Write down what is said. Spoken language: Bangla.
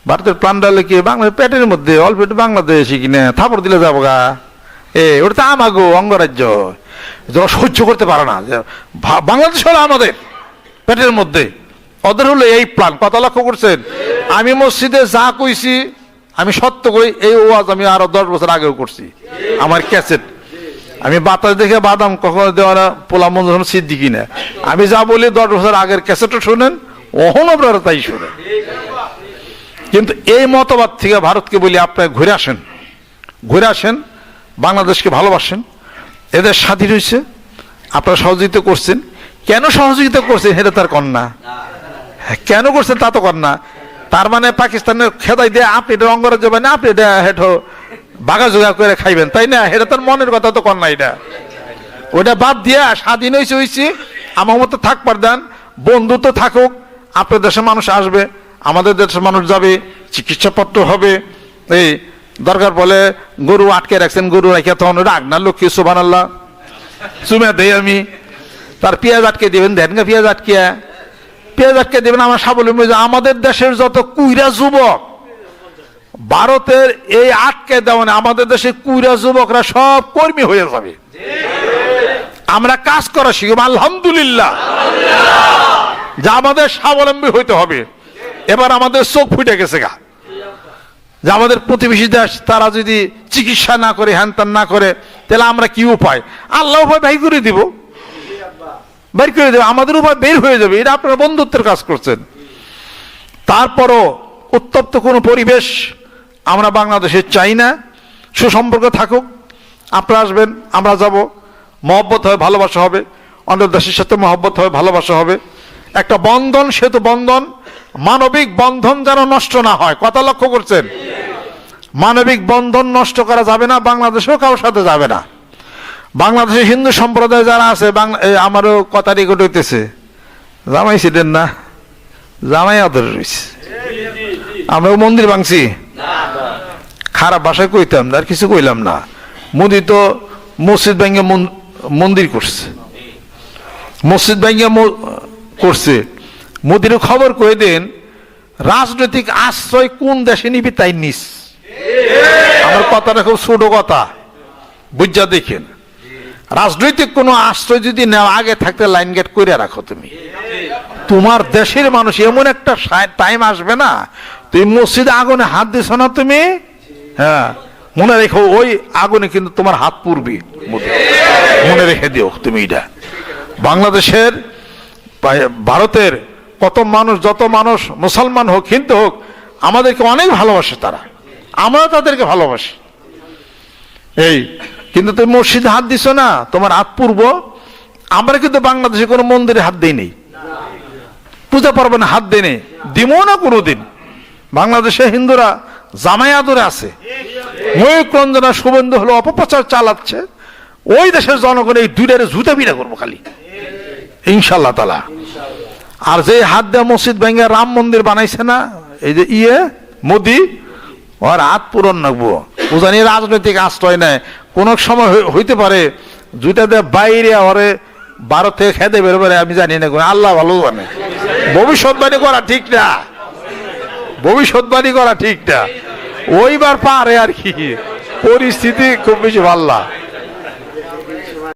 ভারতের প্ল্যানটা হলে কি বাংলাদেশ পেটের মধ্যে অল্প একটু বাংলাদেশি কিনে থাপড় দিলে যাবো গা। ওটা তো আমাগো অঙ্গরাজ্য, যারা সহ্য করতে পারে না। বাংলাদেশ হলো আমাদের পেটের মধ্যে, ওদের হলো এই প্ল্যান। কথা লক্ষ্য করছেন? আমি মসজিদে যা কইছি আমি সত্য করি, এই ওয়াজ আমি আরো 10 বছর আগেও করছি। আমার ক্যাসেট, আমি বাতাস দেখে বাদাম কখনো দেওয়া না, পোলা মঞ্জুর সিদ্দিকি না। আমি যা বলি 10 বছর আগের ক্যাসেটও শোনেন, ওহন আপনারা তাই শোনেন। কিন্তু এই মতবাদ থেকে ভারতকে বলি আপনারা ঘুরে আসেন, ঘুরে আসেন, বাংলাদেশকে ভালোবাসেন। এদের স্বাধীন হয়েছে, আপনারা সহযোগিতা করছেন। কেন সহযোগিতা করছেন সেটা তার কন্যা, কেন করছেন তা তো কন্যা। তার মানে পাকিস্তানের খেদাই দিয়ে আপনি এটা অঙ্গরাজ্য মানে আপনি এটা হেঁটো বাগা জোগা করে খাইবেন, তাই না? এটা তার মনের কথা তো কন্যা। এটা ওইটা বাদ দিয়ে স্বাধীন হয়েছে আমার মতো থাকবার দেন, বন্ধুত্ব থাকুক। আপনার দেশের মানুষ আসবে, আমাদের দেশের মানুষ যাবে, চিকিৎসাপত্র হবে। এই দরকার বলে গরু আটকে রাখছেন, গরু রাখিয়া তখন রাগ না লক্ষ্মী সুবহানাল্লাহ চুমে দেই আমি। তার পেঁয়াজ আটকে দিবেন, দেন গা পেঁয়াজ আটকে দেবেন। আমার স্বাবলম্বী আমাদের দেশের যত কুইরা যুবক ভারতের এই আটকে দেওয়া, আমাদের দেশের কুইরা যুবকরা সব কর্মী হয়ে যাবে। আমরা কাজ করা শিখব আলহামদুলিল্লাহ, যা আমাদের স্বাবলম্বী হইতে হবে। এবার আমাদের চোখ ফুটে গেছে গা, যে আমাদের প্রতিবেশী দেশ তারা যদি চিকিৎসা না করে, হ্যান না করে, তাহলে আমরা কি উপায়? আল্লাহ উপায় বের করে দিব, বের করে দেবে, আমাদের উপায় বের হয়ে যাবে। এটা আপনারা বন্ধুত্বের কাজ করছেন। তারপরও উত্তপ্ত কোনো পরিবেশ আমরা বাংলাদেশে চাই না। সুসম্পর্ক থাকুক, আপনারা আসবেন, আমরা যাব, মহব্বত হবে, ভালোবাসা হবে, অন্য দেশের সাথে মহব্বত হবে, ভালোবাসা হবে। একটা বন্ধন, সেতু বন্ধন, মানবিক বন্ধন যেন নষ্ট না হয়। কথা লক্ষ্য করছেন? মানবিক বন্ধন নষ্ট করা যাবে না, বাংলাদেশেও কারোর সাথে যাবে না। বাংলাদেশে হিন্দু সম্প্রদায় যারা আছে, আমারও কথা রেকর্ড হইতেছে, জামাই ছিলেন না, জামাই আদর রয়েছে। আমরাও মন্দির ভাঙছি, খারাপ ভাষায় কইতাম, আর কিছু কইলাম না। মোদি তো মসজিদ ভেঙে মন্দির করছে, মসজিদ ভেঙে করছে। মোদির খবর কয়ে দেন, রাজনৈতিক আশ্রয় কোন দেশে নিবি তাই নিস। আমার কথাটা খুব ছোট কথা, বুঝা দেখেন। রাজনৈতিক কোনো আশ্রয় যদি নেওয়া, আগে থাকতে লাইন গেট করে রাখো। তুমি তোমার দেশের মানুষ, এমন একটা টাইম আসবে না, তুমি মসজিদে আগুনে হাত দিছ না তুমি, হ্যাঁ মনে রেখো, ওই আগুনে কিন্তু তোমার হাত পুড়বে, মনে রেখে দিও তুমি। এটা বাংলাদেশের, ভারতের কত মানুষ, যত মানুষ মুসলমান হোক, হিন্দু হোক, আমাদেরকে অনেক ভালোবাসে তারা, আমরা তাদেরকে ভালোবাসি। এই কিন্তু তুমি মসজিদে হাত দিছো না, তোমার হাত পূর্ব। আমরা কিন্তু বাংলাদেশে কোনো মন্দিরে হাত দেই নেই, পূজা পার্বণে হাত দেই নেই, দিমও না কোনোদিন। বাংলাদেশে হিন্দুরা জামাই আদরে আছে, ময়ূক রঞ্জনা শুভেন্দু হলো অপপ্রচার চালাচ্ছে। ওই দেশের জনগণ এই দুইটারে জুতা পিটা করবো খালি, ইনশাল্লাহ তাআলা। আর যে হাত দেওয়া মসজিদ ভেঙে রাম মন্দির বানাইছে না, এই যে মোদি, ওর হাত পূরণ রাখবো। ও জানি রাজনৈতিক আশ্রয় নেয়, কোন সময় হইতে পারে দুইটা দিয়ে বাইরে ওরে ভারত থেকে খেতে বেরোবে, আমি জানি না, আল্লাহ ভালো জানে। ভবিষ্যৎবাণী করা ঠিক না, ভবিষ্যৎবাণী করা ঠিক না। ওইবার পারে আর কি, পরিস্থিতি খুব বেশি ভালো।